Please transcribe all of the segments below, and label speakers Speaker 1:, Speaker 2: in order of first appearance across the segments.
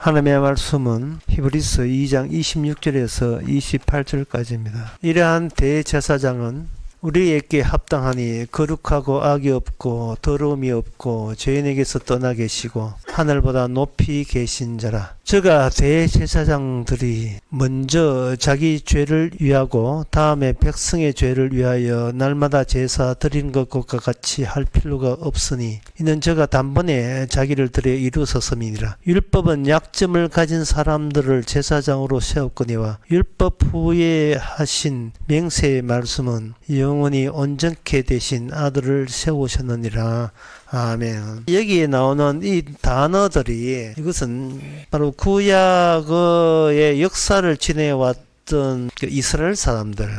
Speaker 1: 하나님의 말씀은 히브리서 2장 26절에서 28절까지입니다. 이러한 대제사장은 우리에게 합당하니 거룩하고 악이 없고 더러움이 없고 죄인에게서 떠나 계시고 하늘보다 높이 계신 자라. 저가 대제사장들이 먼저 자기 죄를 위하고 다음에 백성의 죄를 위하여 날마다 제사 드리는 것과 같이 할 필요가 없으니 이는 저가 단번에 자기를 들여 이루었음이니라. 율법은 약점을 가진 사람들을 제사장으로 세웠거니와 율법 후에 하신 맹세의 말씀은 영원히 온전케 되신 아들을 세우셨느니라. 아멘. 여기에 나오는 이 단어들이 이것은 바로 구약의 역사를 지내왔던 그 이스라엘 사람들,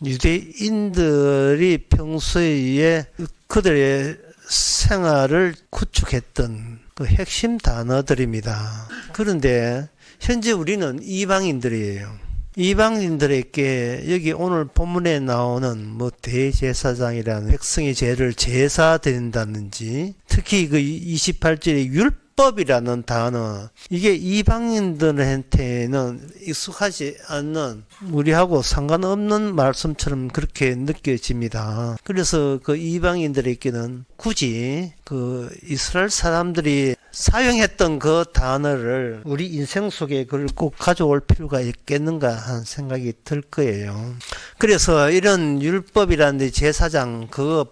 Speaker 1: 유대인들이 평소에 그들의 생활을 구축했던 그 핵심 단어들입니다. 그런데 현재 우리는 이방인들이에요. 이방인들에게 여기 오늘 본문에 나오는 대제사장이라는 백성의 죄를 제사 드린다든지 특히 그 28절의 율법이라는 단어, 이게 이방인들한테는 익숙하지 않는, 우리하고 상관없는 말씀처럼 그렇게 느껴집니다. 그래서 그 이방인들에게는 굳이 그 이스라엘 사람들이 사용했던 그 단어를 우리 인생 속에 그걸 꼭 가져올 필요가 있겠는가 하는 생각이 들 거예요. 그래서 이런 율법이라는 제사장 그거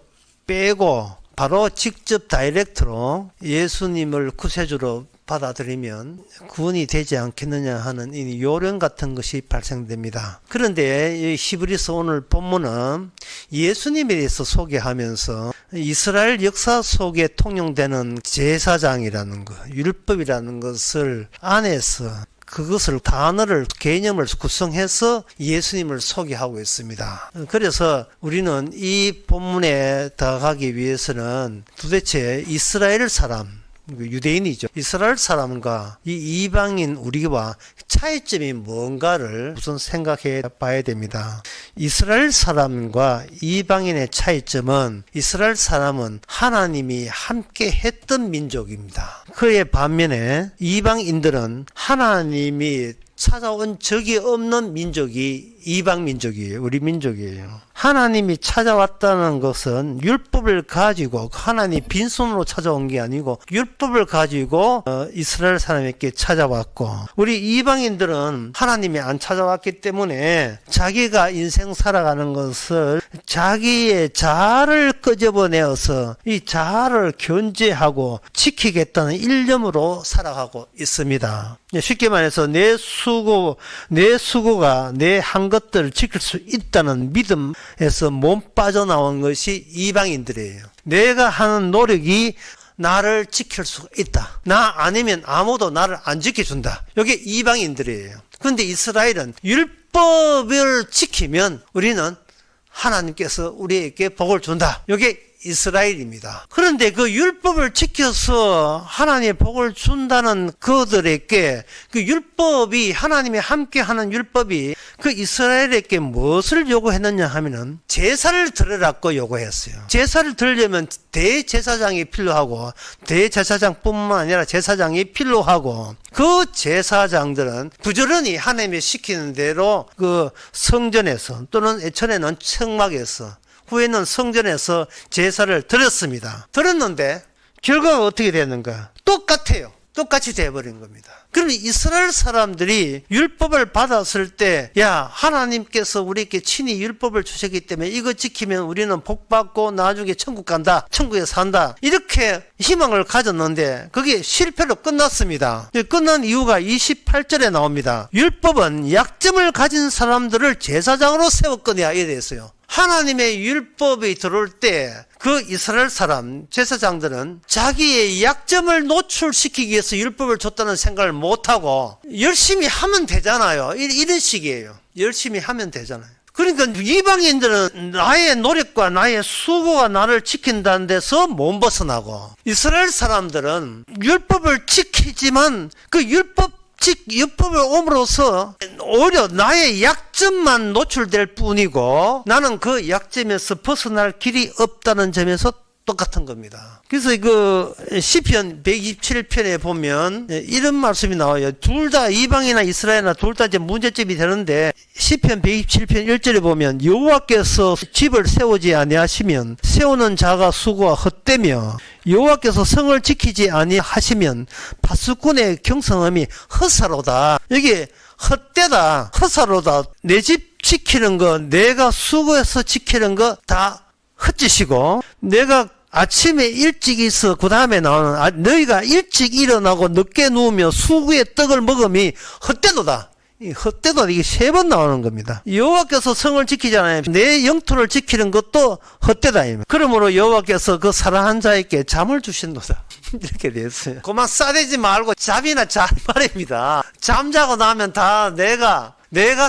Speaker 1: 빼고 바로 직접 다이렉트로 예수님을 구세주로 받아들이면 구원이 되지 않겠느냐 하는 이 요령 같은 것이 발생됩니다. 그런데 이 히브리서 오늘 본문은 예수님에 대해서 소개하면서 이스라엘 역사 속에 통용되는 제사장이라는 것, 율법이라는 것을 안에서 그것을 단어를 개념을 구성해서 예수님을 소개하고 있습니다. 그래서 우리는 이 본문에 다가가기 위해서는 도대체 이스라엘 사람, 유대인이죠. 이스라엘 사람과 이 이방인 우리와 차이점이 뭔가를 우선 생각해 봐야 됩니다. 이스라엘 사람과 이방인의 차이점은 이스라엘 사람은 하나님이 함께 했던 민족입니다. 그에 반면에 이방인들은 하나님이 찾아온 적이 없는 민족이 이방 민족이에요. 우리 민족이에요. 하나님이 찾아왔다는 것은 율법을 가지고, 하나님이 빈손으로 찾아온 게 아니고 율법을 가지고 이스라엘 사람에게 찾아왔고, 우리 이방인들은 하나님이 안 찾아왔기 때문에 자기가 인생 살아가는 것을 자기의 자아를 끄집어내어서 이 자아를 견제하고 지키겠다는 일념으로 살아가고 있습니다. 쉽게 말해서 내 수고가 내 한 것들을 지킬 수 있다는 믿음에서 몸 빠져나온 것이 이방인들이에요. 내가 하는 노력이 나를 지킬 수 있다. 나 아니면 아무도 나를 안 지켜준다. 이게 이방인들이에요. 그런데 이스라엘은 율법을 지키면 우리는 하나님께서 우리에게 복을 준다. 이게 이스라엘입니다. 그런데 그 율법을 지켜서 하나님의 복을 준다는 그들에게 그 율법이, 하나님이 함께하는 율법이 그 이스라엘에게 무엇을 요구했느냐 하면은 제사를 드리라고 요구했어요. 제사를 드리려면 대제사장이 필요하고, 대제사장뿐만 아니라 제사장이 필요하고, 그 제사장들은 부지런히 하나님이 시키는 대로 그 성전에서 또는 예전에는 청막에서, 후에는 성전에서 제사를 드렸습니다. 드렸는데 결과가 어떻게 되는가? 똑같아요. 똑같이 돼버린 겁니다. 그러면 이스라엘 사람들이 율법을 받았을 때, 야, 하나님께서 우리에게 친히 율법을 주셨기 때문에 이거 지키면 우리는 복받고 나중에 천국 간다, 천국에 산다, 이렇게 희망을 가졌는데 그게 실패로 끝났습니다. 끝난 이유가 28절에 나옵니다. 율법은 약점을 가진 사람들을 제사장으로 세웠거니와 이래 있어요. 하나님의 율법이 들어올 때 그 이스라엘 사람, 제사장들은 자기의 약점을 노출시키기 위해서 율법을 줬다는 생각을 못하고 열심히 하면 되잖아요. 이런 식이에요. 열심히 하면 되잖아요. 그러니까 이방인들은 나의 노력과 나의 수고가 나를 지킨다는 데서 못 벗어나고, 이스라엘 사람들은 율법을 지키지만 그 율법을 옴으로써 오히려 나의 약점만 노출될 뿐이고 나는 그 약점에서 벗어날 길이 없다는 점에서 똑같은 겁니다. 그래서 시편 127편에 보면 이런 말씀이 나와요. 둘 다 이방이나 이스라엘이나 둘 다 이제 문제점이 되는데 시편 127편 1절에 보면 여호와께서 집을 세우지 아니하시면 세우는 자가 수고가 헛되며 여호와께서 성을 지키지 아니하시면 파수꾼의 경성함이 헛사로다. 여기 헛되다, 헛사로다. 내 집 지키는 거, 내가 수고해서 지키는 거 다 헛짓이고, 내가 아침에 일찍 있어 그 다음에 나오는 너희가 일찍 일어나고 늦게 누우며 수구의 떡을 먹음이 헛되도다. 이 헛되도 이게 3번 나오는 겁니다. 여호와께서 성을 지키잖아요. 내 영토를 지키는 것도 헛되다. 그러므로 여호와께서 그 사랑한 자에게 잠을 주신도다. 이렇게 됐어요. 그만 싸대지 말고 잠이나 잘 말입니다. 잠자고 나면 다 내가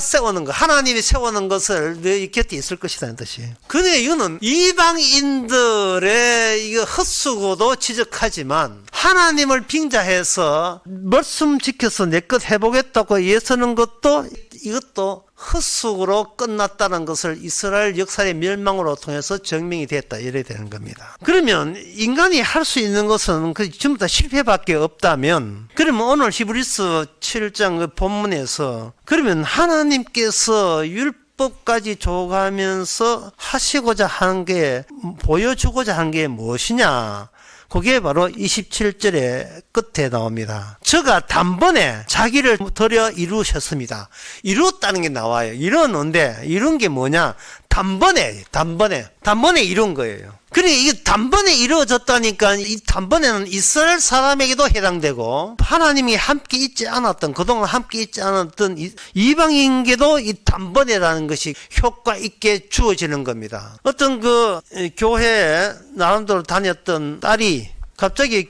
Speaker 1: 세우는 거, 하나님이 세우는 것을 너희 곁에 있을 것이라는 뜻이에요. 근데 이거는 이방인들의 이거 헛수고도 지적하지만 하나님을 빙자해서 말씀 지켜서 내 것 해보겠다고 예서는 것도 이것도 헛수고로 끝났다는 것을 이스라엘 역사의 멸망으로 통해서 증명이 됐다. 이래야 되는 겁니다. 그러면 인간이 할 수 있는 것은 전부 다 실패밖에 없다면, 그러면 오늘 히브리서 7장 그 본문에서 그러면 하나님께서 율법까지 줘가면서 하시고자 하는 게, 보여주고자 하는 게 무엇이냐? 그게 바로 27절의 끝에 나옵니다. 저가 단번에 자기를 들여 이루셨습니다. 이루었다는 게 나와요. 이루었는데 이룬 게 뭐냐? 단번에 이룬 거예요. 그러니까 이게 단번에 이루어졌다니까 이 단번에는 이스라엘 사람에게도 해당되고 하나님이 함께 있지 않았던, 그동안 함께 있지 않았던 이방인에게도 이 단번에라는 것이 효과 있게 주어지는 겁니다. 어떤 교회에 나름대로 다녔던 딸이 갑자기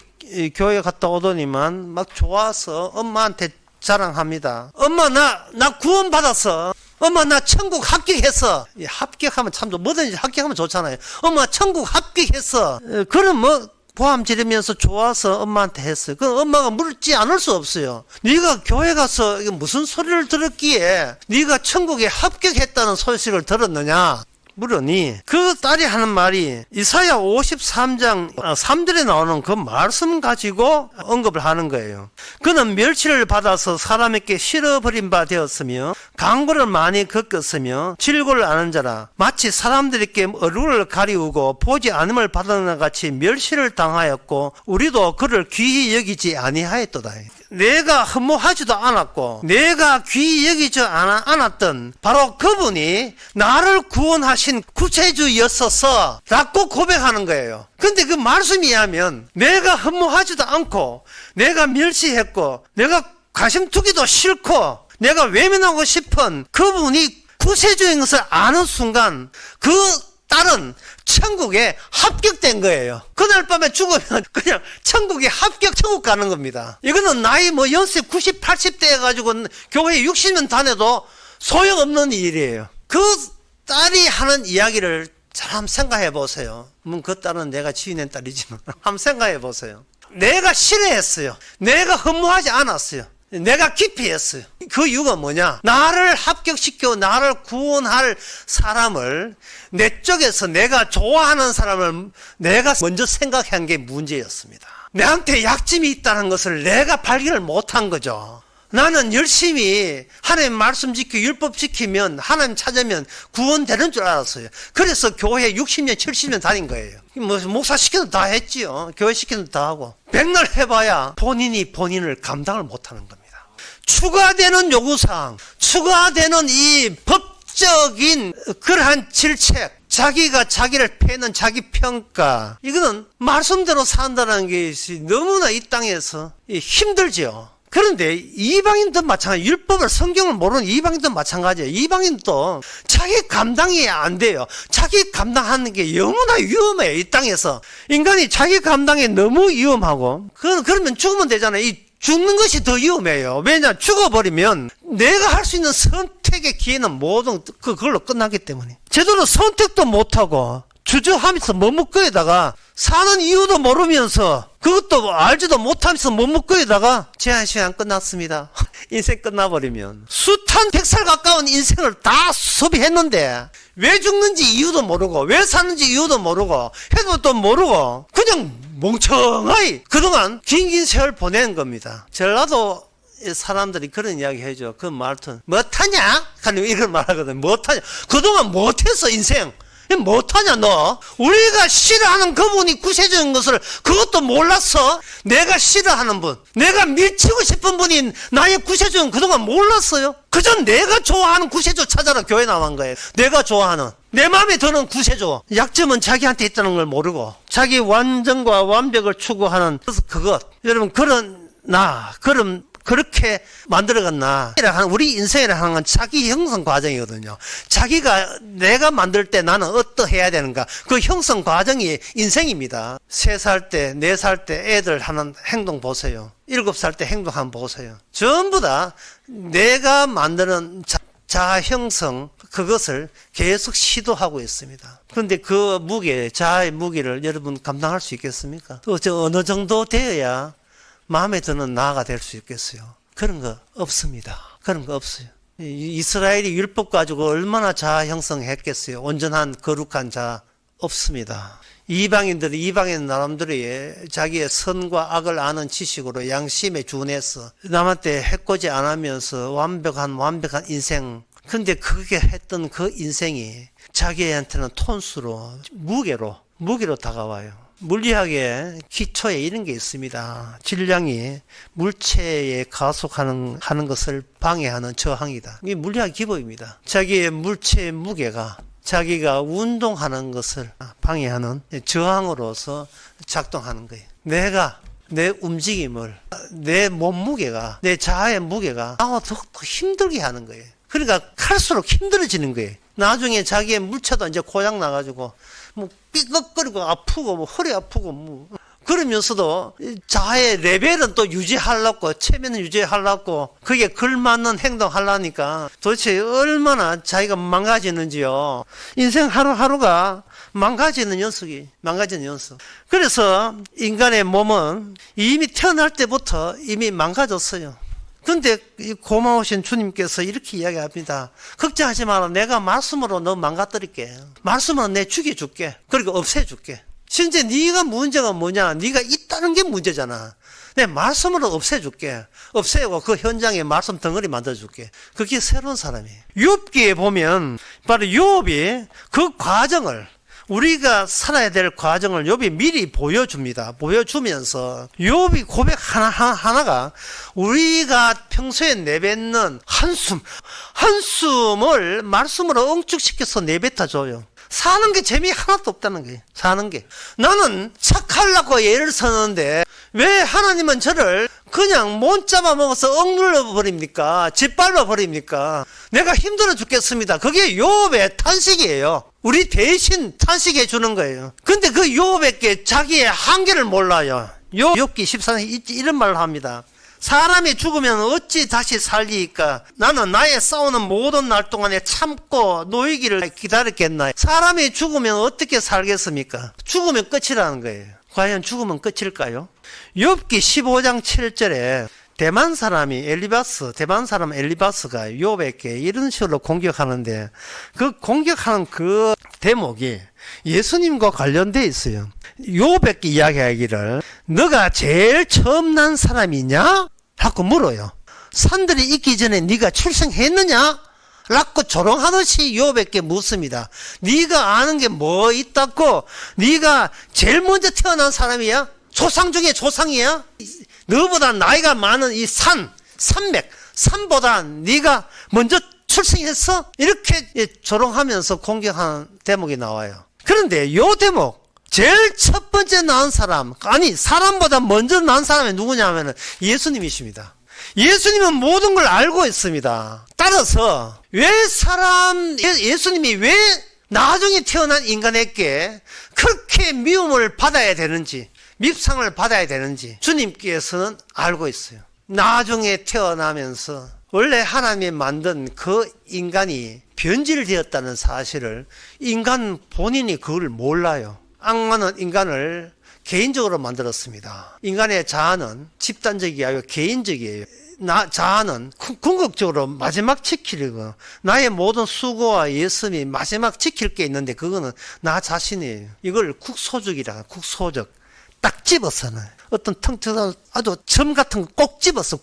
Speaker 1: 교회 갔다 오더니만 막 좋아서 엄마한테 자랑합니다. 엄마 나 구원 받았어. 엄마 나 천국 합격했어. 합격하면 참 뭐든지 합격하면 좋잖아요. 엄마 천국 합격했어. 그럼 보암 지르면서 좋아서 엄마한테 했어요. 그 엄마가 물지 않을 수 없어요. 네가 교회 가서 무슨 소리를 들었기에 네가 천국에 합격했다는 소식을 들었느냐? 물으니 그 딸이 하는 말이 이사야 53장 3절에 나오는 그 말씀 가지고 언급을 하는 거예요. 그는 멸치를 받아서 사람에게 실어버린 바 되었으며 강고를 많이 겪었으며 질고를 아는 자라. 마치 사람들에게 얼굴을 가리우고 보지 않음을 받은 것 같이 멸시를 당하였고 우리도 그를 귀히 여기지 아니하였도다. 내가 흠모하지도 않았고 내가 귀히 여기지 않았던 바로 그분이 나를 구원하신 구세주였어서 라고 고백하는 거예요. 근데 그 말씀이 하면 내가 흠모하지도 않고 내가 멸시했고 내가 가슴 두기도 싫고 내가 외면하고 싶은 그분이 구세주인 것을 아는 순간 그 딸은 천국에 합격된 거예요. 그날 밤에 죽으면 그냥 천국에 천국 가는 겁니다. 이거는 나이 연세 90, 80대 해가지고 교회에 60년 다녀도 소용없는 일이에요. 그 딸이 하는 이야기를 잘 한번 생각해 보세요. 그 딸은 내가 지어낸 딸이지만 한번 생각해 보세요. 내가 싫어했어요. 내가 흠모하지 않았어요. 내가 기피했어요. 그 이유가 뭐냐? 나를 합격시켜 나를 구원할 사람을 내 쪽에서 내가 좋아하는 사람을 내가 먼저 생각한 게 문제였습니다. 내한테 약점이 있다는 것을 내가 발견을 못한 거죠. 나는 열심히 하나님 말씀 지키고 율법 지키면 하나님 찾으면 구원되는 줄 알았어요. 그래서 교회 60년 70년 다닌 거예요. 목사 시켜도 다 했지요. 교회 시켜도 다 하고. 백날 해봐야 본인을 감당을 못하는 겁니다. 추가되는 요구사항, 추가되는 이 법적인 그러한 질책, 자기가 자기를 패는 자기 평가, 이거는 말씀대로 산다는 것이 너무나 이 땅에서 힘들죠. 그런데 이방인도 마찬가지, 율법을 성경을 모르는 이방인도 마찬가지예요. 이방인도 자기 감당이 안 돼요. 자기 감당하는 게 너무나 위험해요. 이 땅에서 인간이 자기 감당이 너무 위험하고 그러면 죽으면 되잖아요. 죽는 것이 더 위험해요. 왜냐? 죽어버리면 내가 할 수 있는 선택의 기회는 모든 그걸로 끝나기 때문에 제대로 선택도 못하고 주저하면서 머뭇거리다가 사는 이유도 모르면서 그것도 알지도 못하면서 머뭇거리다가 제한 시간 끝났습니다. 인생 끝나버리면 숱한 100살 가까운 인생을 다 소비했는데 왜 죽는지 이유도 모르고 왜 사는지 이유도 모르고 해도 또 모르고 그냥 멍청하게 그동안 긴 세월 보낸 겁니다. 전라도 사람들이 그런 이야기 해줘. 그 말투는 못하냐? 하는 이걸 말하거든. 못하냐? 그동안 못했어 인생. 못하냐 너? 우리가 싫어하는 그분이 구세주인 것을 그것도 몰랐어? 내가 싫어하는 분, 내가 밀치고 싶은 분이 나의 구세주인 그동안 몰랐어요? 그저 내가 좋아하는 구세주 찾아라 교회 나온 거예요. 내가 좋아하는 내 마음에 드는 구세주. 약점은 자기한테 있다는 걸 모르고 자기 완전과 완벽을 추구하는 그것. 여러분 그런 그렇게 만들어갔나? 우리 인생이라 하는 건 자기 형성 과정이거든요. 자기가 내가 만들 때 나는 어떠해야 되는가? 그 형성 과정이 인생입니다. 3살 때, 4살 때 애들 하는 행동 보세요. 7살 때 행동 한번 보세요. 전부 다 내가 만드는 자아 형성 그것을 계속 시도하고 있습니다. 그런데 그 무게, 자아의 무게를 여러분 감당할 수 있겠습니까? 또 어느 정도 되어야 마음에 드는 나가 될 수 있겠어요? 그런 거 없습니다. 그런 거 없어요. 이스라엘이 율법 가지고 얼마나 자아 형성했겠어요? 온전한 거룩한 자아 없습니다. 이방인 사람들이 자기의 선과 악을 아는 지식으로 양심에 준해서 남한테 해코지 안 하면서 완벽한 인생. 근데 그게 했던 그 인생이 자기한테는 톤수로 무게로 다가와요. 물리학의 기초에 이런 게 있습니다. 질량이 물체에 가속하는 것을 방해하는 저항이다. 이게 물리학 기법입니다. 자기의 물체의 무게가 자기가 운동하는 것을 방해하는 저항으로서 작동하는 거예요. 내 움직임을, 내 몸무게가, 내 자아의 무게가 더 힘들게 하는 거예요. 그러니까 갈수록 힘들어지는 거예요. 나중에 자기의 물체도 이제 고장 나가지고 삐걱거리고 아프고 허리 아프고 그러면서도 자아의 레벨은 또 유지하려고 체면을 유지하려고 그게 걸맞는 행동 하려니까 도대체 얼마나 자기가 망가지는지요. 인생 하루하루가 망가지는 연속. 그래서 인간의 몸은 이미 태어날 때부터 이미 망가졌어요. 근데 고마우신 주님께서 이렇게 이야기합니다. 걱정하지 마라. 내가 말씀으로 너 망가뜨릴게. 말씀으로 내 죽여줄게. 그리고 없애줄게. 실제 네가 문제가 뭐냐? 네가 있다는 게 문제잖아. 내 말씀으로 없애줄게. 없애고 그 현장에 말씀 덩어리 만들어줄게. 그게 새로운 사람이에요. 욥기에 보면 바로 욥이 그 과정을 우리가 살아야 될 과정을 욥이 미리 보여줍니다. 보여주면서 욥이 고백 하나가 우리가 평소에 내뱉는 한숨을 말씀으로 응축시켜서 내뱉어줘요. 사는 게 재미 하나도 없다는 거예요. 사는 게. 나는 착하려고 예를 서는데 왜 하나님은 저를 그냥 못 잡아먹어서 억눌러 버립니까? 짓밟아 버립니까? 내가 힘들어 죽겠습니다. 그게 욥의 탄식이에요. 우리 대신 탄식해 주는 거예요. 근데 그 욥에게 자기의 한계를 몰라요. 욥기 14장 이런 말을 합니다. 사람이 죽으면 어찌 다시 살리까? 나는 나의 싸우는 모든 날 동안에 참고 노이기를 기다렸겠나? 사람이 죽으면 어떻게 살겠습니까? 죽으면 끝이라는 거예요. 과연 죽으면 끝일까요? 욥기 15장 7절에 대만 사람 엘리바스가 욥에게 이런 식으로 공격하는데 그 공격하는 그 대목이 예수님과 관련되어 있어요. 욥에게 이야기하기를 너가 제일 처음 난 사람이냐? 라고 물어요. 산들이 있기 전에 네가 출생했느냐? 라고 조롱하듯이 욥에게 묻습니다. 네가 아는 게 뭐 있다고? 네가 제일 먼저 태어난 사람이야? 조상 중에 조상이야? 너보다 나이가 많은 이 산보다 네가 먼저 출생했어? 이렇게 조롱하면서 공격하는 대목이 나와요. 그런데 이 대목 제일 첫 번째 낳은 사람, 아니 사람보다 먼저 낳은 사람이 누구냐면 예수님이십니다. 예수님은 모든 걸 알고 있습니다. 따라서 예수님이 왜 나중에 태어난 인간에게 그렇게 미움을 받아야 되는지, 밉상을 받아야 되는지 주님께서는 알고 있어요. 나중에 태어나면서 원래 하나님이 만든 그 인간이 변질되었다는 사실을 인간 본인이 그걸 몰라요. 악마는 인간을 개인적으로 만들었습니다. 인간의 자아는 집단적이 아니고 개인적이에요. 자아는 궁극적으로 마지막 지키려고 나의 모든 수고와 예습이 마지막 지킬 게 있는데 그거는 나 자신이에요. 이걸 국소적이라. 국소적. 딱 집어서는 어떤 텅텅한 아주 점 같은 거 꼭 집어서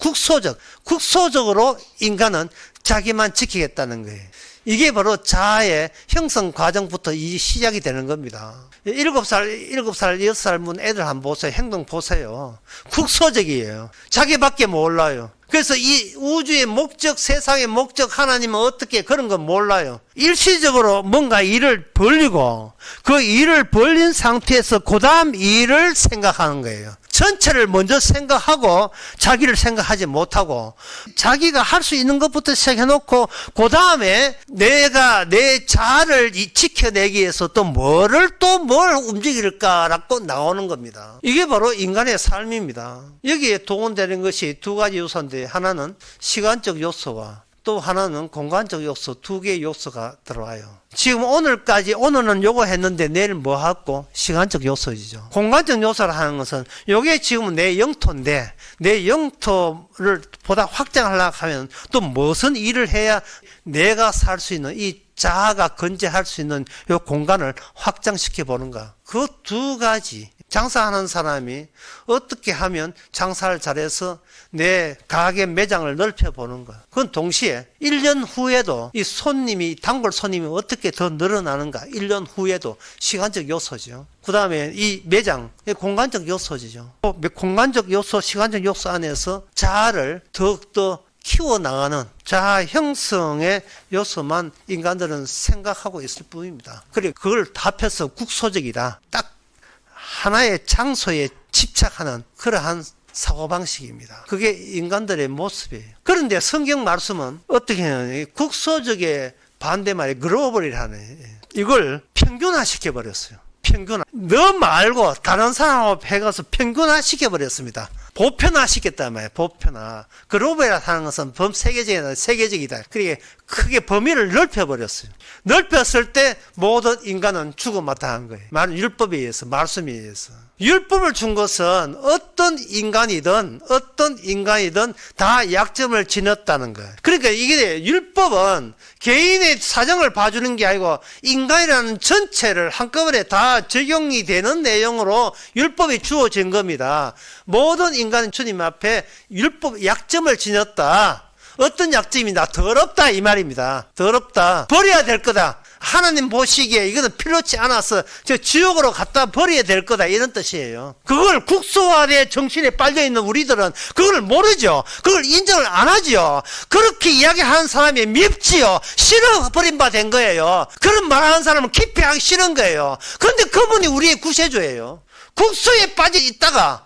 Speaker 1: 국소적으로 인간은 자기만 지키겠다는 거예요. 이게 바로 자아의 형성 과정부터 시작이 되는 겁니다. 7살, 6살 문 애들 한번 보세요. 행동 보세요. 국소적이에요. 자기밖에 몰라요. 그래서 이 우주의 목적, 세상의 목적, 하나님은 어떻게 그런 건 몰라요. 일시적으로 뭔가 일을 벌리고 그 일을 벌린 상태에서 그 다음 일을 생각하는 거예요. 전체를 먼저 생각하고 자기를 생각하지 못하고 자기가 할 수 있는 것부터 시작해놓고 그 다음에 내가 내 자아를 지켜내기 위해서 또 뭘 움직일까라고 나오는 겁니다. 이게 바로 인간의 삶입니다. 여기에 동원되는 것이 두 가지 요소인데 하나는 시간적 요소와 또 하나는 공간적 요소, 두 개의 요소가 들어와요. 지금 오늘은 요거 했는데 내일 뭐 하고? 시간적 요소이죠. 공간적 요소를 하는 것은 요게 지금은 내 영토인데 내 영토를 보다 확장하려고 하면 또 무슨 일을 해야 내가 살 수 있는 이 자아가 건재할 수 있는 요 공간을 확장시켜 보는가. 그 두 가지. 장사하는 사람이 어떻게 하면 장사를 잘해서 내 가게 매장을 넓혀보는 거야. 그건 동시에 1년 후에도 이 단골 손님이 어떻게 더 늘어나는가. 1년 후에도 시간적 요소죠. 그 다음에 이 매장, 공간적 요소죠. 공간적 요소, 시간적 요소 안에서 자아를 더욱더 키워나가는 자아 형성의 요소만 인간들은 생각하고 있을 뿐입니다. 그리고 그걸 합해서 국소적이다. 딱 하나의 장소에 집착하는 그러한 사고방식입니다. 그게 인간들의 모습이에요. 그런데 성경 말씀은 어떻게 해요? 국소적의 반대말이 글로벌이라는 이걸 평균화 시켜버렸어요. 너 말고 다른 사람하고 해가서 평균화 시켜버렸습니다. 보편화 시켰단 말이에요. 보편화. 글로벌이라 하는 것은 세계적이다. 그러니까 크게 범위를 넓혀버렸어요. 넓혔을 때 모든 인간은 죽어마땅한 거예요. 율법에 의해서, 말씀에 의해서. 율법을 준 것은 어떤 인간이든 다 약점을 지녔다는 거예요. 그러니까 이게 율법은 개인의 사정을 봐주는 게 아니고 인간이라는 전체를 한꺼번에 다 적용이 되는 내용으로 율법이 주어진 겁니다. 모든 인간은 주님 앞에 율법 약점을 지녔다. 어떤 약점이나 더럽다 이 말입니다. 더럽다. 버려야 될 거다. 하나님 보시기에 이거는 필요치 않아서 저 지옥으로 갖다 버려야 될 거다 이런 뜻이에요. 그걸 국소화의 정신에 빨려있는 우리들은 그걸 모르죠. 그걸 인정을 안 하죠. 그렇게 이야기하는 사람이 밉지요. 싫어버린 바 된 거예요. 그런 말하는 사람은 깊이 하기 싫은 거예요. 그런데 그분이 우리의 구세주예요. 국소에 빠져 있다가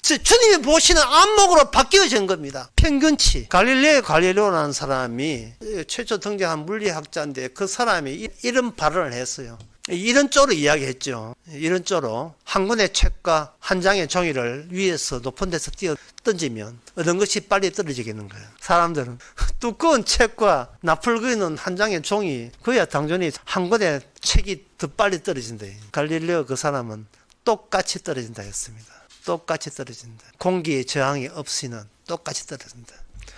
Speaker 1: 주님이 보시는 안목으로 바뀌어진 겁니다. 평균치. 갈릴레오라는 사람이 최초 등장한 물리학자인데 그 사람이 이런 발언을 했어요. 이런 쪼로 이야기했죠. 이런 쪼로 한 권의 책과 한 장의 종이를 위에서 높은 데서 띄어 던지면 어떤 것이 빨리 떨어지겠는 거예요. 사람들은 두꺼운 책과 나풀거리는 한 장의 종이 그야 당연히 한 권의 책이 더 빨리 떨어진대. 갈릴레오 그 사람은 똑같이 떨어진다 했습니다. 똑같이 떨어진다. 공기의 저항이 없이는 똑같이 떨어진다.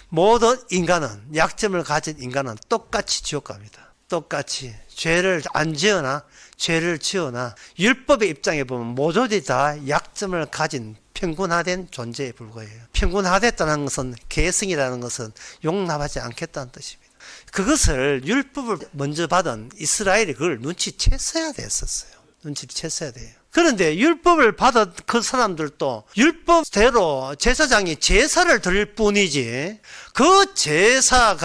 Speaker 1: 모든 인간은, 약점을 가진 인간은 똑같이 지옥 갑니다. 똑같이 죄를 안 지어나 죄를 지어나 율법의 입장에 보면 모조리 다 약점을 가진 평균화된 존재에 불과해요. 평균화됐다는 것은 개성이라는 것은 용납하지 않겠다는 뜻입니다. 그것을 율법을 먼저 받은 이스라엘이 그걸 눈치챘어야 됐었어요. 눈치챘어야 돼요. 그런데 율법을 받은 그 사람들도 율법대로 제사장이 제사를 드릴 뿐이지 그 제사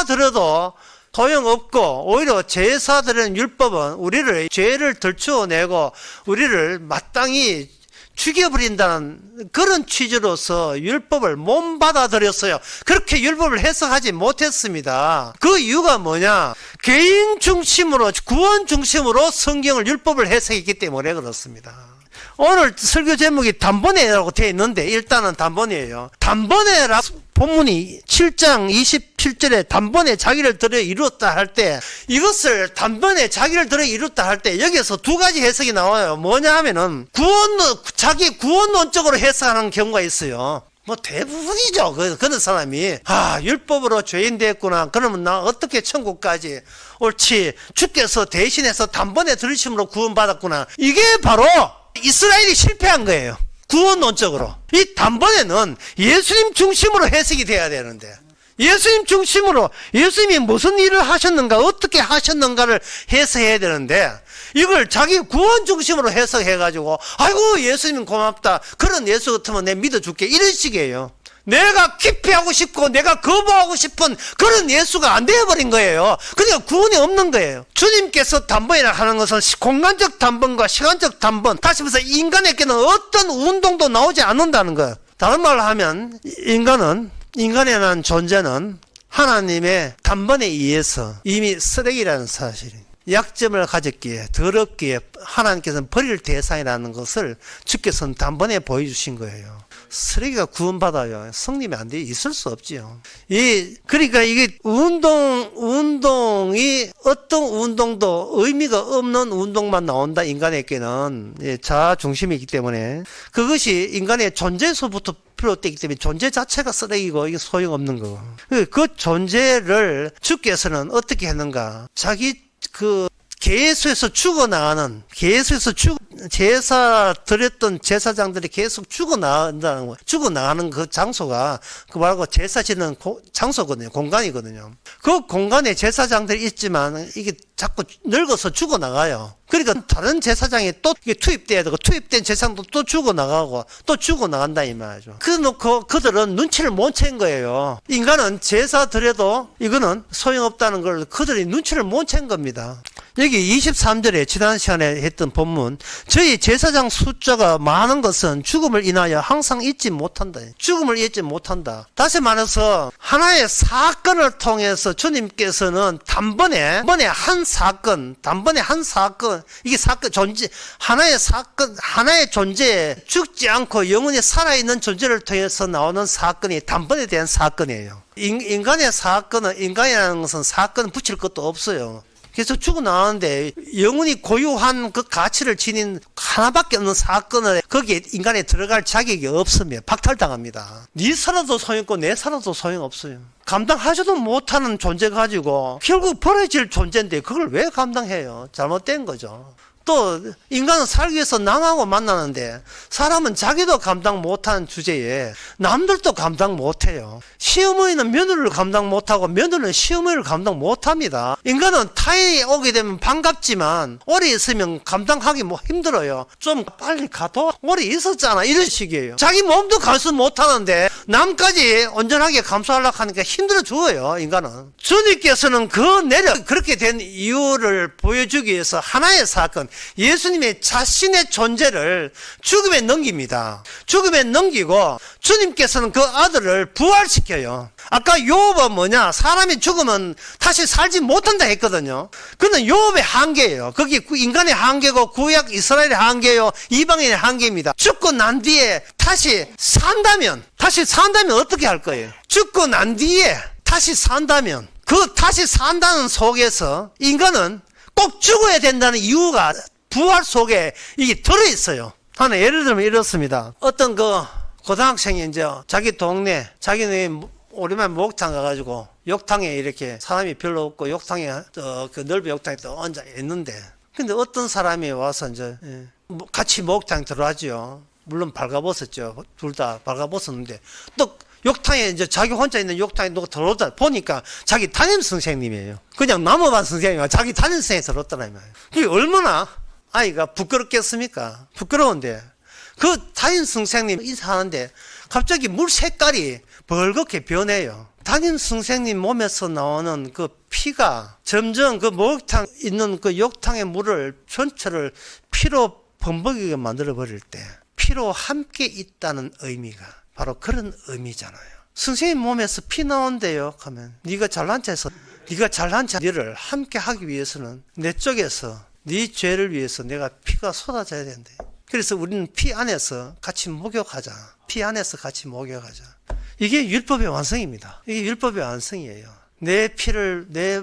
Speaker 1: 드려도 소용없고 오히려 제사 드리는 율법은 우리를 죄를 덜추어내고 우리를 마땅히 죽여버린다는 그런 취지로서 율법을 못 받아들였어요. 그렇게 율법을 해석하지 못했습니다. 그 이유가 뭐냐? 개인 중심으로, 구원 중심으로 성경을 율법을 해석했기 때문에 그렇습니다. 오늘 설교 제목이 단번에라고 되어 있는데 일단은 단번이에요. 단번에라 본문이 7장 27절에 단번에 자기를 들여 이루었다 할 때 이것을 단번에 자기를 들여 이루었다 할 때 여기에서 두 가지 해석이 나와요. 뭐냐 하면은 자기 구원론적으로 해석하는 경우가 있어요. 뭐 대부분이죠. 그런 사람이 율법으로 죄인 됐구나. 그러면 나 어떻게 천국까지 옳지. 주께서 대신해서 단번에 들으심으로 구원받았구나. 이게 바로 이스라엘이 실패한 거예요. 구원론적으로. 이 단번에는 예수님 중심으로 해석이 돼야 되는데, 예수님 중심으로 예수님이 무슨 일을 하셨는가, 어떻게 하셨는가를 해석해야 되는데, 이걸 자기 구원 중심으로 해석해가지고 아이고 예수님 고맙다, 그런 예수 같으면 내가 믿어줄게, 이런 식이에요. 내가 기피하고 싶고 내가 거부하고 싶은 그런 예수가 안 되어버린 거예요. 그러니까 구원이 없는 거예요. 주님께서 단번이라 하는 것은 공간적 단번과 시간적 단번, 다시 말해서 인간에게는 어떤 운동도 나오지 않는다는 거예요. 다른 말로 하면 인간이라는 존재는 하나님의 단번에 의해서 이미 쓰레기라는 사실이에요. 약점을 가졌기에, 더럽기에 하나님께서는 버릴 대상이라는 것을 주께서는 단번에 보여주신 거예요. 쓰레기가 구원받아요. 성님이 안 돼 있을 수 없지요. 그러니까 이게 운동이 어떤 운동도 의미가 없는 운동만 나온다. 인간에게는 자아 중심이기 때문에 그것이 인간의 존재에서부터 비롯되기 때문에 존재 자체가 쓰레기고 이게 소용없는 거고, 그 존재를 주께서는 어떻게 했는가? 자기 계속해서 죽어나가는, 제사 드렸던 제사장들이 계속 죽어나간다는 거예요. 죽어나가는 그 장소가, 그 말고 제사 지는 장소거든요. 공간이거든요. 그 공간에 제사장들이 있지만 이게 자꾸 늙어서 죽어나가요. 그러니까 다른 제사장이 또 이게 투입돼야 되고, 투입된 제사장도 또 죽어나가고, 또 죽어나간다 이 말이죠. 그래놓고 그들은 눈치를 못 챈 거예요. 인간은 제사 드려도 이거는 소용없다는 걸 그들이 눈치를 못 챈 겁니다. 여기 23절에 지난 시간에 했던 본문, 저희 제사장 숫자가 많은 것은 죽음을 인하여 항상 잊지 못한다. 죽음을 잊지 못한다. 다시 말해서 하나의 사건을 통해서 주님께서는 단번에 한 사건, 이게 사건, 존재, 하나의 사건, 하나의 존재, 죽지 않고 영원히 살아있는 존재를 통해서 나오는 사건이 단번에 대한 사건이에요. 인간의 사건은, 인간이라는 것은 사건을 붙일 것도 없어요. 그래서 죽어나가는데 영원히 고유한 그 가치를 지닌 하나밖에 없는 사건을 거기에 인간에 들어갈 자격이 없으면 박탈당합니다. 네 살아도 소용없고 내 살아도 소용없어요. 감당하지도 못하는 존재 가지고 결국 버려질 존재인데 그걸 왜 감당해요? 잘못된 거죠. 또 인간은 살기 위해서 남하고 만나는데 사람은 자기도 감당 못하는 주제에 남들도 감당 못해요. 시어머니는 며느리를 감당 못하고 며느리는 시어머니를 감당 못합니다. 인간은 타인이 오게 되면 반갑지만 오래 있으면 감당하기 힘들어요. 좀 빨리 가도 오래 있었잖아, 이런 식이에요. 자기 몸도 감수 못하는데 남까지 온전하게 감수하려고 하니까 힘들어 죽어요. 인간은. 주님께서는 그렇게 된 이유를 보여주기 위해서 하나의 사건, 예수님의 자신의 존재를 죽음에 넘깁니다. 죽음에 넘기고 주님께서는 그 아들을 부활시켜요. 아까 욥은 뭐냐? 사람이 죽으면 다시 살지 못한다 했거든요. 그건 욥의 한계예요. 그게 인간의 한계고 구약 이스라엘의 한계요, 이방인의 한계입니다. 죽고 난 뒤에 다시 산다면 어떻게 할 거예요? 죽고 난 뒤에 다시 산다면, 그 다시 산다는 속에서 인간은 꼭 죽어야 된다는 이유가 부활 속에 이게 들어있어요. 하나 예를 들면 이렇습니다. 어떤 고등학생이 이제 자기 동네 오랜만에 목욕탕 가가지고 욕탕에 이렇게 사람이 별로 없고 욕탕에 그 넓은 욕탕에 또 앉아 있는데, 근데 어떤 사람이 와서 이제 같이 목욕탕 들어가죠. 물론 발가벗었죠. 둘 다 발가벗었는데 또 욕탕에 이제 자기 혼자 있는 욕탕에 누가 들어오다 보니까 자기 담임 선생님이에요. 그냥 남아반 선생님이 자기 담임 선생님이 들어왔다는 말이에요. 그게 얼마나 아이가 부끄럽겠습니까? 부끄러운데 그 담임 선생님 인사하는데 갑자기 물 색깔이 벌겋게 변해요. 담임 선생님 몸에서 나오는 그 피가 점점 그 목욕탕 있는 그 욕탕의 물을 전체를 피로 범벅이게 만들어 버릴 때 피로 함께 있다는 의미가 바로 그런 의미잖아요. 선생님 몸에서 피 나온대요 하면 네가 잘난 체해서 너를 함께 하기 위해서는 내 쪽에서 네 죄를 위해서 내가 피가 쏟아져야 된대. 그래서 우리는 피 안에서 같이 목욕하자. 피 안에서 같이 목욕하자. 이게 율법의 완성입니다. 이게 율법의 완성이에요. 내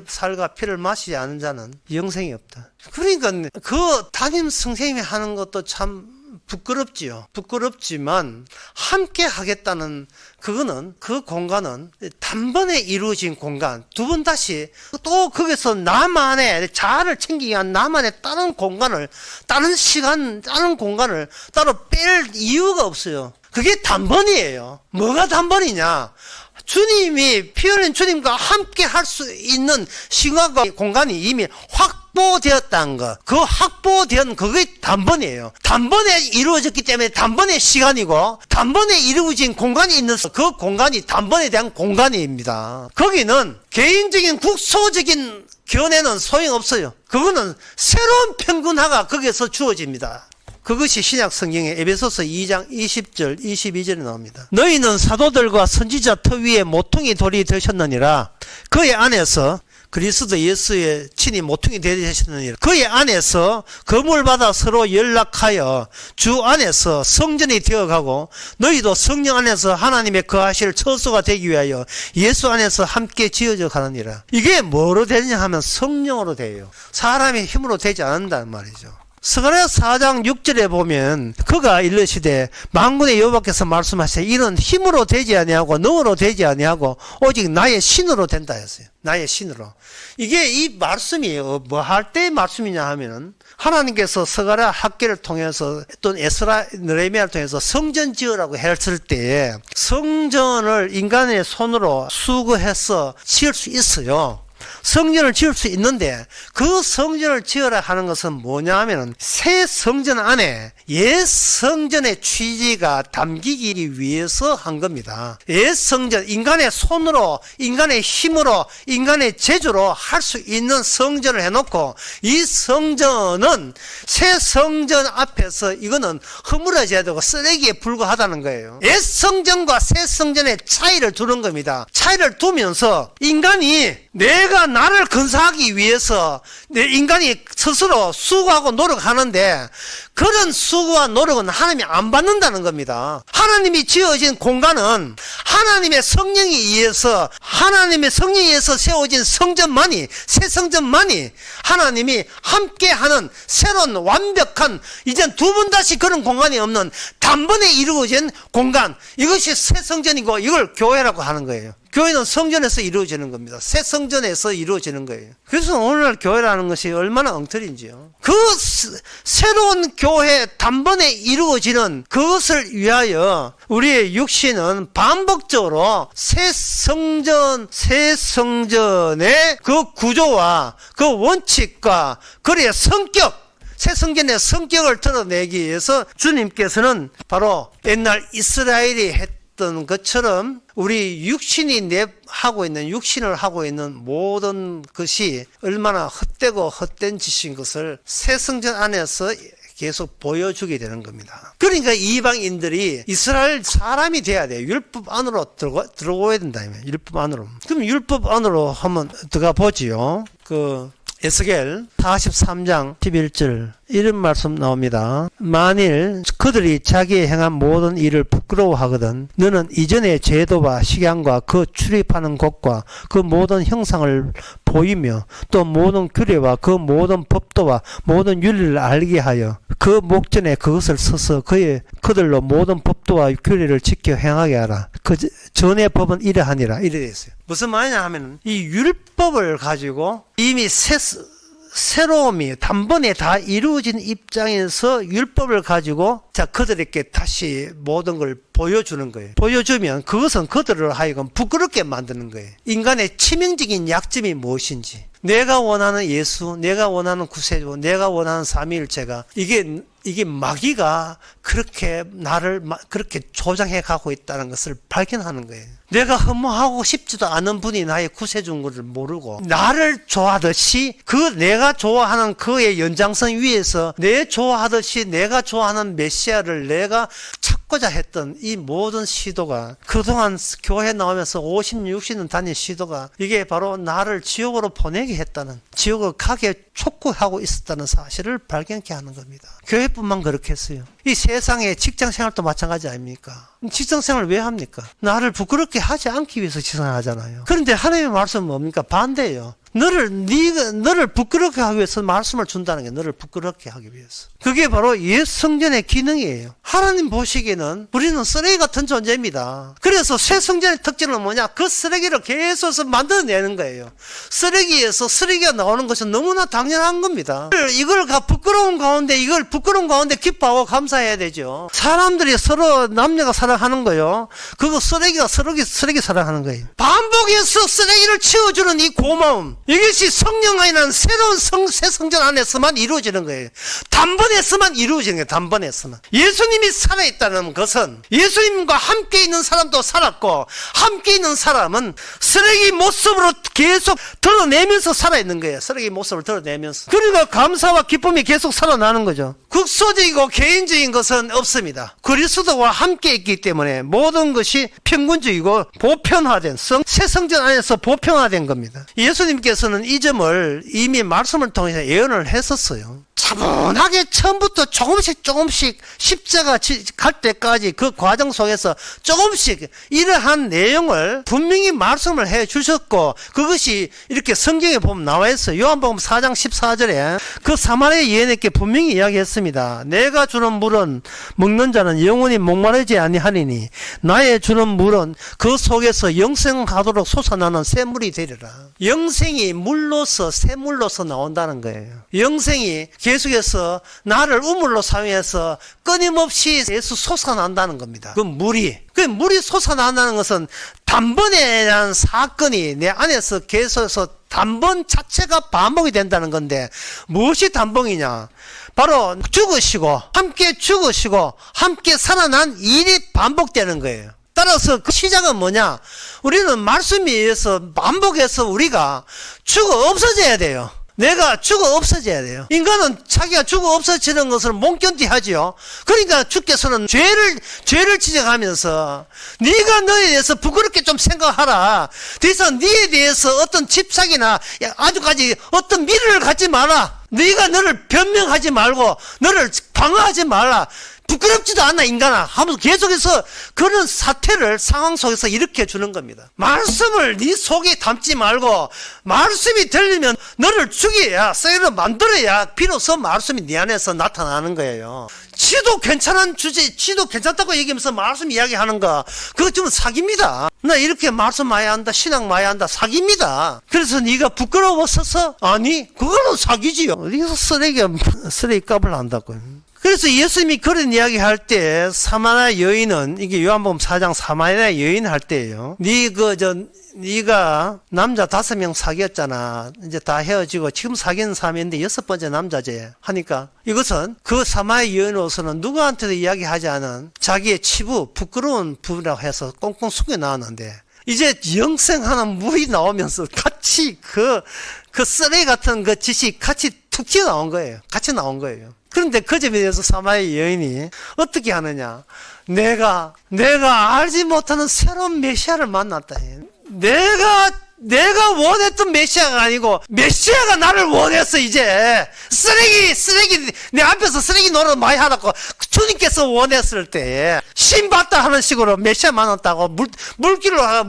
Speaker 1: 살과 피를 마시지 않은 자는 영생이 없다. 그러니까 그 담임 선생님이 하는 것도 참 부끄럽지요. 부끄럽지만 함께 하겠다는 그거는 그 공간은 단번에 이루어진 공간, 두 번 다시 또 거기서 나만의 자아를 챙기기 위한 나만의 다른 공간을, 다른 시간, 다른 공간을 따로 뺄 이유가 없어요. 그게 단번이에요. 뭐가 단번이냐? 주님이 피 흘린 주님과 함께 할 수 있는 시간과 공간이 이미 확보되었다는 것. 그 확보된 그게 단번이에요. 단번에 이루어졌기 때문에 단번의 시간이고 단번에 이루어진 공간이 있는 그 공간이 단번에 대한 공간입니다. 거기는 개인적인 국소적인 견해는 소용없어요. 그거는 새로운 평균화가 거기에서 주어집니다. 그것이 신약 성경의 에베소서 2장 20절 22절에 나옵니다. 너희는 사도들과 선지자 터 위에 모퉁이 돌이 되셨느니라. 그의 안에서 그리스도 예수의 친히 모퉁이 되셨느니라. 그의 안에서 거물받아 서로 연락하여 주 안에서 성전이 되어가고 너희도 성령 안에서 하나님의 거하실 처소가 되기 위하여 예수 안에서 함께 지어져 가느니라. 이게 뭐로 되느냐 하면 성령으로 돼요. 사람의 힘으로 되지 않는다는 말이죠. 스가랴 4장 6절에 보면 그가 이르시되 만군의 여호와께서 말씀하시되 이는 힘으로 되지 아니하고 능으로 되지 아니하고 오직 나의 신으로 된다 했어요. 나의 신으로. 이게 이 말씀이 뭐 할 때의 말씀이냐 하면은 하나님께서 스가랴 학계를 통해서 또는 에스라 느헤미야를 통해서 성전 지으라고 했을 때에 성전을 인간의 손으로 수거해서 지을 수 있어요. 성전을 지을 수 있는데 그 성전을 지으라 하는 것은 뭐냐 하면은 새 성전 안에 옛 성전의 취지가 담기기 위해서 한 겁니다. 옛 성전, 인간의 손으로, 인간의 힘으로, 인간의 재주로 할 수 있는 성전을 해놓고 이 성전은 새 성전 앞에서 이거는 허물어져야 되고 쓰레기에 불과하다는 거예요. 옛 성전과 새 성전의 차이를 두는 겁니다. 차이를 두면서 인간이 내가 나를 건사하기 위해서 내 인간이 스스로 수고하고 노력하는데 그런 수고와 노력은 하나님이 안 받는다는 겁니다. 하나님이 지어진 공간은 하나님의 성령에 의해서 하나님의 성령에 의해서 세워진 성전만이 새 성전만이 하나님이 함께하는 새로운 완벽한 이젠 두 번 다시 그런 공간이 없는 단번에 이루어진 공간 이것이 새 성전이고 이걸 교회라고 하는 거예요. 교회는 성전에서 이루어지는 겁니다. 새 성전에서 이루어지는 거예요. 그래서 오늘날 교회라는 것이 얼마나 엉터리인지요. 그 새로운 교회 단번에 이루어지는 그것을 위하여 우리의 육신은 반복적으로 새 성전의 그 구조와 그 원칙과 그의 성격 새 성전의 성격을 드러내기 위해서 주님께서는 바로 옛날 이스라엘이 했던 것처럼 우리 육신을 하고 있는 모든 것이 얼마나 헛되고 헛된 짓인 것을 새 성전 안에서 계속 보여주게 되는 겁니다. 그러니까 이방인들이 이스라엘 사람이 돼야 돼요. 율법 안으로 들어오야 된다. 율법 안으로. 그럼 율법 안으로 한번 들어가 보지요. 에스겔 43장 11절 이런 말씀 나옵니다. 만일 그들이 자기의 행한 모든 일을 부끄러워하거든 너는 이전의 제도와 식양과 그 출입하는 곳과 그 모든 형상을 보이며 또 모든 규례와 그 모든 법도와 모든 윤리를 알게 하여 그 목전에 그것을 써서 그들로 모든 법도와 규례를 지켜 행하게 하라. 그 전의 법은 이러하니라. 이래 됐어요. 무슨 말이냐 하면 이 율법을 가지고 이미 새로움이 단번에 다 이루어진 입장에서 율법을 가지고 그들에게 다시 모든 걸 보여주는 거예요. 보여주면 그것은 그들을 하여금 부끄럽게 만드는 거예요. 인간의 치명적인 약점이 무엇인지 내가 원하는 예수, 내가 원하는 구세주, 내가 원하는 삼위일체가 이게 마귀가 그렇게 나를 그렇게 조장해 가고 있다는 것을 발견하는 거예요. 내가 흠모하고 싶지도 않은 분이 나의 구세주인 것을 모르고 나를 좋아하듯이 내가 좋아하는 그의 연장선 위에서 좋아하듯이 내가 좋아하는 메시아를 내가 찾고자 했던 이 모든 시도가 그동안 교회 나오면서 50, 60년 다닌 시도가 이게 바로 나를 지옥으로 보내게 했다는 지옥을 가게 촉구하고 있었다는 사실을 발견케 하는 겁니다. 교회뿐만 그렇게 했어요. 이 세상의 직장생활도 마찬가지 아닙니까? 직장생활을 왜 합니까? 나를 부끄럽게 하지 않기 위해서 직장을 하잖아요. 그런데 하나님의 말씀은 뭡니까? 반대예요. 너를 부끄럽게 하기 위해서 말씀을 준다는 게 너를 부끄럽게 하기 위해서. 그게 바로 옛 성전의 기능이에요. 하나님 보시기에는 우리는 쓰레기 같은 존재입니다. 그래서 새 성전의 특징은 뭐냐? 그 쓰레기를 계속해서 만들어내는 거예요. 쓰레기에서 쓰레기가 나오는 것은 너무나 당연한 겁니다. 이걸 부끄러운 가운데 기뻐하고 감사해야 되죠. 사람들이 서로 남녀가 사랑하는 거요. 그거 쓰레기가 쓰레기 사랑하는 거예요. 반복해서 쓰레기를 치워주는 이 고마움, 이것이 성령 안에 난 새로운 새 성전 안에서만 이루어지는 거예요. 단번에서만 이루어지는 거예요. 단번에서만. 예수님이 살아있다는 것은 예수님과 함께 있는 사람도 살았고, 함께 있는 사람은 쓰레기 모습으로 계속 드러내면서 살아있는 거예요. 쓰레기 모습을 드러내면서. 그러니까 감사와 기쁨이 계속 살아나는 거죠. 국소적이고 개인적인 것은 없습니다. 그리스도와 함께 있기 때문에 모든 것이 평균적이고 보편화된 새 성전 안에서 보편화된 겁니다. 예수님께서는 이 점을 이미 말씀을 통해서 예언을 했었어요. 차분하게 처음부터 조금씩 십자가 갈 때까지 그 과정 속에서 조금씩 이러한 내용을 분명히 말씀을 해 주셨고, 그것이 이렇게 성경에 보면 나와 있어요. 요한복음 4장 14절에 그 사마리아 여인에게 분명히 이야기했습니다. 내가 주는 물은 먹는 자는 영원히 목마르지 아니하리니 나의 주는 물은 그 속에서 영생하도록 솟아나는 샘물이 되리라. 영생이 물로서 샘물로서 나온다는 거예요. 영생이 계속해서 나를 우물로 사용해서 끊임없이 계속 솟아난다는 겁니다. 그 물이 솟아난다는 것은 단번에 대한 사건이 내 안에서 계속해서 단번 자체가 반복이 된다는 건데, 무엇이 단번이냐? 바로 함께 함께 살아난 일이 반복되는 거예요. 따라서 그 시작은 뭐냐? 우리는 말씀에 의해서 반복해서 우리가 죽어 없어져야 돼요. 내가 죽어 없어져야 돼요. 인간은 자기가 죽어 없어지는 것을 못 견디하지요. 그러니까 주께서는 죄를 지적하면서 네가 너에 대해서 부끄럽게 좀 생각하라. 그래서 네에 대해서 어떤 집착이나 아주까지 어떤 미련을 갖지 마라. 네가 너를 변명하지 말고 너를 방어하지 말라. 부끄럽지도 않아 인간아 하면서 계속해서 그런 상황 속에서 일으켜 주는 겁니다. 말씀을 네 속에 담지 말고, 말씀이 들리면 너를 죽여야, 썩이로 만들어야 비로소 말씀이 네 안에서 나타나는 거예요. 지도 괜찮은 주제, 지도 괜찮다고 얘기하면서 말씀 이야기하는 거, 그거 좀 사기입니다. 나 이렇게 말씀 많이 한다, 신앙 많이 한다, 사기입니다. 그래서 네가 부끄러워서서? 아니, 그거는 사기지요. 네가 쓰레기 값을 한다고. 그래서 예수님이 그런 이야기 할 때 사마리아 여인은, 이게 요한복음 4장 사마리아 여인 할 때예요. 네가 남자 5명 사귀었잖아. 이제 다 헤어지고 지금 사귀는 사람인데 6번째 남자제 하니까, 이것은 그 사마리아 여인으로서는 누구한테도 이야기하지 않은 자기의 치부, 부끄러운 부분이라고 해서 꽁꽁 숨겨 나왔는데, 이제 영생하는 물이 나오면서 같이 그 쓰레기 같은 그 짓이 같이 툭 튀어나온 거예요. 같이 나온 거예요. 그런데 그 점에 대해서 사마리아 여인이 어떻게 하느냐? 내가 알지 못하는 새로운 메시아를 만났다. 내가 원했던 메시아가 아니고 메시아가 나를 원했어. 이제 쓰레기 내 앞에서 쓰레기 노릇 많이 하라고 주님께서 원했을 때 신받다 하는 식으로 메시아 만났다고 물길로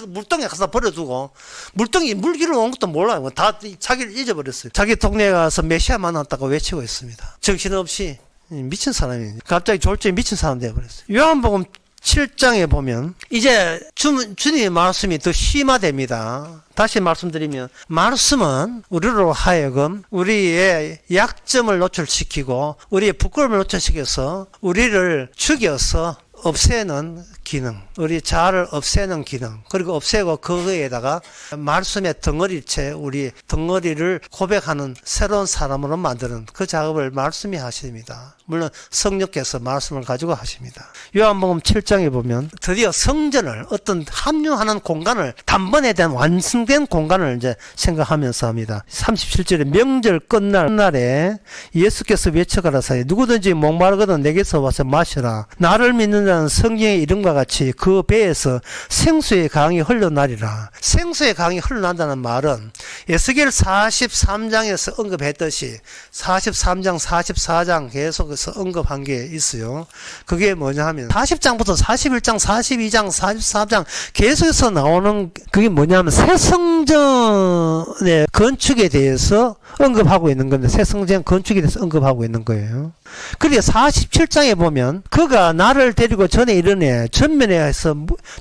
Speaker 1: 물동에 가서 버려두고, 물길로 온 것도 몰라요. 다 자기를 잊어버렸어요. 자기 동네에 가서 메시아 만났다고 외치고 있습니다. 정신없이 미친 사람이 갑자기 졸지에 미친 사람 되어버렸어요. 요한복음 7장에 보면 이제 주님의 말씀이 더 심화됩니다. 다시 말씀드리면, 말씀은 우리로 하여금 우리의 약점을 노출시키고 우리의 부끄러움을 노출시켜서 우리를 죽여서 없애는 기능, 우리 자아를 없애는 기능, 그리고 없애고 그거에다가 말씀의 덩어리체, 우리 덩어리를 고백하는 새로운 사람으로 만드는 그 작업을 말씀이 하십니다. 물론 성령께서 말씀을 가지고 하십니다. 요한복음 7장에 보면 드디어 성전을, 어떤 합류하는 공간을, 단번에 대한 완성된 공간을 이제 생각하면서 합니다. 37절에 명절 끝날에 예수께서 외쳐가라사대 누구든지 목마르거든 내게서 와서 마시라. 나를 믿는 자는 성경의 이름과 같이 그 배에서 생수의 강이 흘러나리라. 생수의 강이 흘러난다는 말은 에스겔 43장에서 언급했듯이 43장, 44장 계속해서 언급한 게 있어요. 그게 뭐냐 하면 40장부터 41장, 42장, 43장 계속해서 나오는 그게 뭐냐 하면 새 성전 성전의 건축에 대해서 언급하고 있는 건데, 새 성전 건축에 대해서 언급하고 있는 거예요. 그리고 47장에 보면 그가 나를 데리고 전에 이르네, 전면에서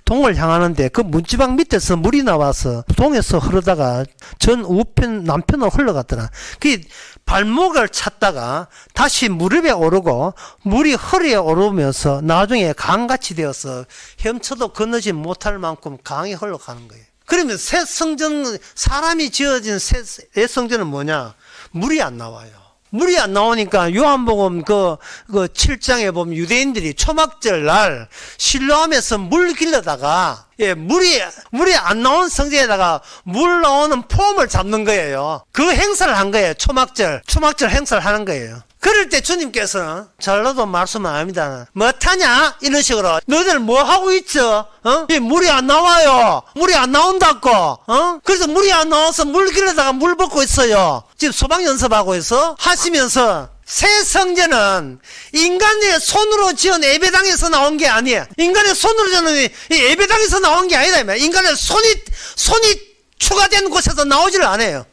Speaker 1: 동을 향하는데 그 문지방 밑에서 물이 나와서 동에서 흐르다가 전 우편 남편으로 흘러갔더라. 그 발목을 찼다가 다시 무릎에 오르고 물이 허리에 오르면서 나중에 강같이 되어서 헤엄쳐도 건너지 못할 만큼 강이 흘러가는 거예요. 그러면 새 성전, 사람이 지어진 새 성전은 뭐냐? 물이 안 나와요. 물이 안 나오니까 요한복음 그 7장에 보면 유대인들이 초막절 날 실로암에서 물 길러다가, 물이 안 나온 성전에다가 물 나오는 폼을 잡는 거예요. 그 행사를 한 거예요. 초막절 행사를 하는 거예요. 그럴 때 주님께서는 잘라도 말씀 안 합니다. 뭐하냐? 이런 식으로. 너희들 뭐 하고 있죠? 물이 안 나와요. 물이 안 나온다고. 그래서 물이 안 나와서 물 길에다가 물 붓고 있어요. 지금 소방 연습하고 있어. 하시면서 새 성전은 인간의 손으로 지은 예배당에서 나온 게 아니에요. 인간의 손으로 지은 이 예배당에서 나온 게 아니다. 인간의 손이 추가된 곳에서 나오지를 않아요.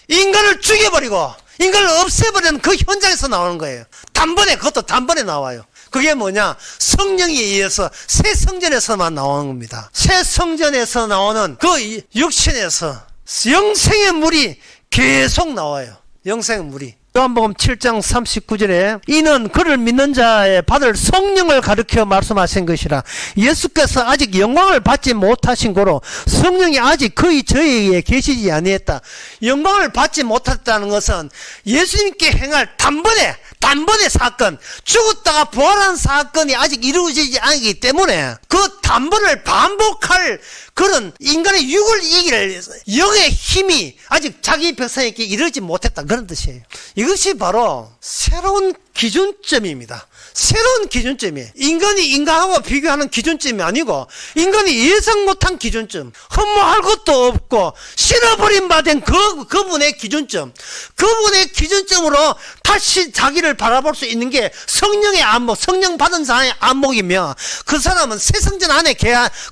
Speaker 1: 인간을 죽여버리고 인간을 없애버리는 그 현장에서 나오는 거예요. 그것도 단번에 나와요. 그게 뭐냐? 성령에 의해서 새 성전에서만 나오는 겁니다. 새 성전에서 나오는 그 육신에서 영생의 물이 계속 나와요. 영생의 물이. 요한복음 7장 39절에 이는 그를 믿는 자의 받을 성령을 가르쳐 말씀하신 것이라. 예수께서 아직 영광을 받지 못하신 고로 성령이 아직 거의 저희에게 계시지 아니했다. 영광을 받지 못했다는 것은 예수님께 행할 단번에 사건, 죽었다가 부활한 사건이 아직 이루어지지 않기 때문에 그 단번을 반복할 그런 인간의 육을 이길 영의 힘이 아직 자기 백성에게 이르지 못했다, 그런 뜻이에요. 이것이 바로 새로운 기준점입니다. 새로운 기준점이에요. 인간이 인간하고 비교하는 기준점이 아니고 인간이 예상 못한 기준점, 흠모할 것도 없고 실어버린 바 된 그분의 기준점, 그분의 기준점으로 다시 자기를 바라볼 수 있는 게 성령의 안목, 성령 받은 자의 안목이며, 그 사람은 새 성전 안에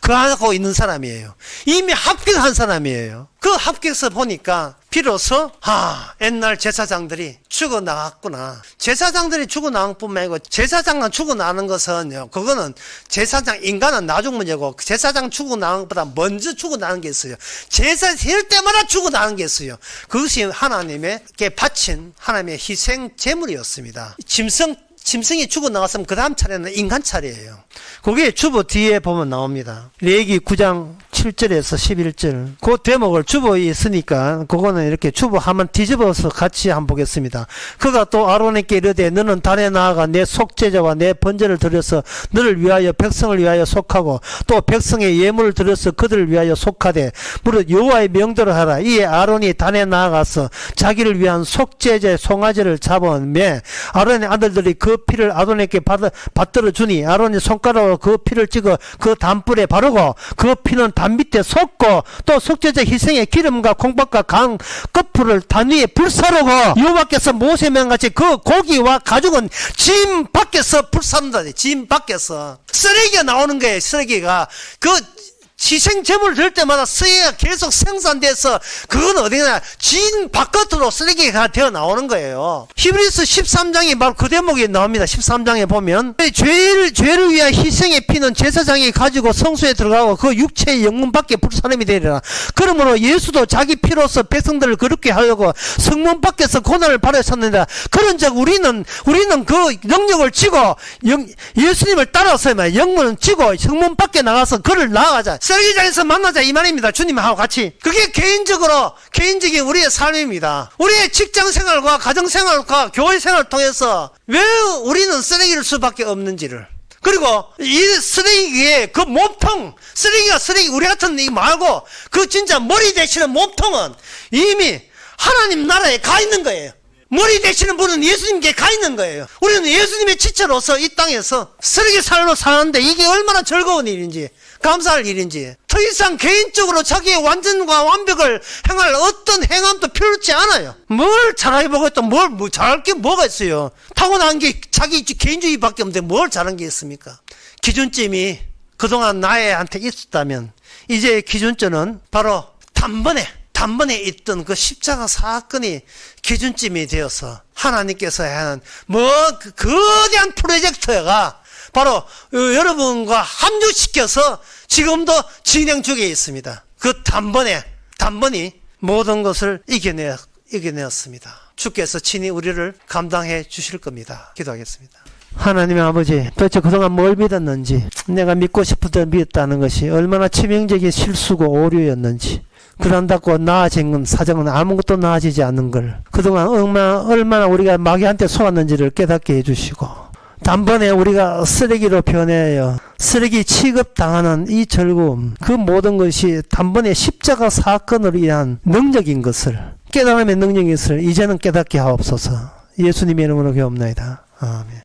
Speaker 1: 거하고 있는 사람이에요. 이미 합격한 사람이에요. 그 합격서 보니까 비로소 옛날 제사장들이 죽어나갔구나. 제사장들이 죽어나간 뿐만 아니고, 제사장은 죽어나가는 것은 그거는 제사장, 인간은 나중 문제고, 제사장 죽어나가는 것보다 먼저 죽어나가는 게 있어요. 제사 지을 때마다 죽어나가는 게 있어요. 그것이 하나님께 바친 하나님의 희생 제물이었습니다. 짐승이 죽어나갔으면 그 다음 차례는 인간 차례예요. 그게 주보 뒤에 보면 나옵니다. 레위기 9장 7절에서 11절. 그 대목을 주보에 있으니까 그거는 이렇게 주보 한번 뒤집어서 같이 한번 보겠습니다. 그가 또 아론에게 이르되 너는 단에 나아가 내 속죄제와 내 번제를 드려서 너를 위하여 백성을 위하여 속하고 또 백성의 예물을 드려서 그들을 위하여 속하되 무릇 여호와의 명대로 하라. 이에 아론이 단에 나아가서 자기를 위한 속죄제 송아지를 잡아매 아론의 아들들이 그 피를 아론에게 받들어 주니 아론이 손가락으로 그 피를 찍어 그 단불에 바르고 그 피는 단 밑에 쏟고 또 속죄제 희생의 기름과 콩밥과 강 끝풀을 단 위에 불사르고 여호와께서 모세 명같이 그 고기와 가죽은 짐 밖에서 불사른다. 짐 밖에서 쓰레기가 나오는 거예요. 쓰레기가 희생제물 들 때마다 쓰레기가 계속 생산돼서 그건 어디나 진 바깥으로 쓰레기가 되어 나오는 거예요. 히브리서 13장이 바로 그 대목이 나옵니다. 13장에 보면 죄를 위한 희생의 피는 제사장이 가지고 성소에 들어가고 그 육체의 영문 밖에 불사름이 되리라. 그러므로 예수도 자기 피로서 백성들을 그렇게 하려고 성문 밖에서 고난을 받으셨는데, 그런즉 우리는 그 능력을 지고 예수님을 따라서 영문을 지고 성문 밖에 나가서 그를 나아가자, 쓰레기장에서 만나자, 이 말입니다. 주님하고 같이. 그게 개인적인 우리의 삶입니다. 우리의 직장생활과 가정생활과 교회생활을 통해서 왜 우리는 쓰레기를 수밖에 없는지를, 그리고 이 쓰레기의 그 몸통, 쓰레기 우리 같은 이 말고 그 진짜 머리 대신의 몸통은 이미 하나님 나라에 가 있는 거예요. 머리 되시는 분은 예수님께 가 있는 거예요. 우리는 예수님의 지체로서 이 땅에서 쓰레기 삶으로 사는데 이게 얼마나 즐거운 일인지, 감사할 일인지, 더 이상 개인적으로 자기의 완전과 완벽을 행할 어떤 행함도 필요치 않아요. 뭘 잘하게 보겠다, 뭘 잘할 게 뭐가 있어요. 타고난 게 자기 개인주의밖에 없는데 뭘 잘한 게 있습니까? 기준점이 그동안 나한테 있었다면 이제 기준점은 바로 단번에 있던 그 십자가 사건이 기준점이 되어서 하나님께서 하는 그 거대한 프로젝트가 바로 여러분과 합류시켜서 지금도 진행 중에 있습니다. 그 단번이 모든 것을 이겨내었습니다. 주께서 친히 우리를 감당해 주실 겁니다. 기도하겠습니다. 하나님의 아버지, 도대체 그동안 뭘 믿었는지, 내가 믿고 싶을 때 믿었다는 것이 얼마나 치명적인 실수고 오류였는지, 그런다고 나아진 건 사정은 아무것도 나아지지 않는 걸 그동안 얼마나 우리가 마귀한테 속았는지를 깨닫게 해주시고, 단번에 우리가 쓰레기로 변해요. 쓰레기 취급당하는 이 즐거움, 그 모든 것이 단번에 십자가 사건으로 인한 능력인 것을, 깨달음의 능력인 것을 이제는 깨닫게 하옵소서. 예수님의 이름으로 기도합니다. 아멘.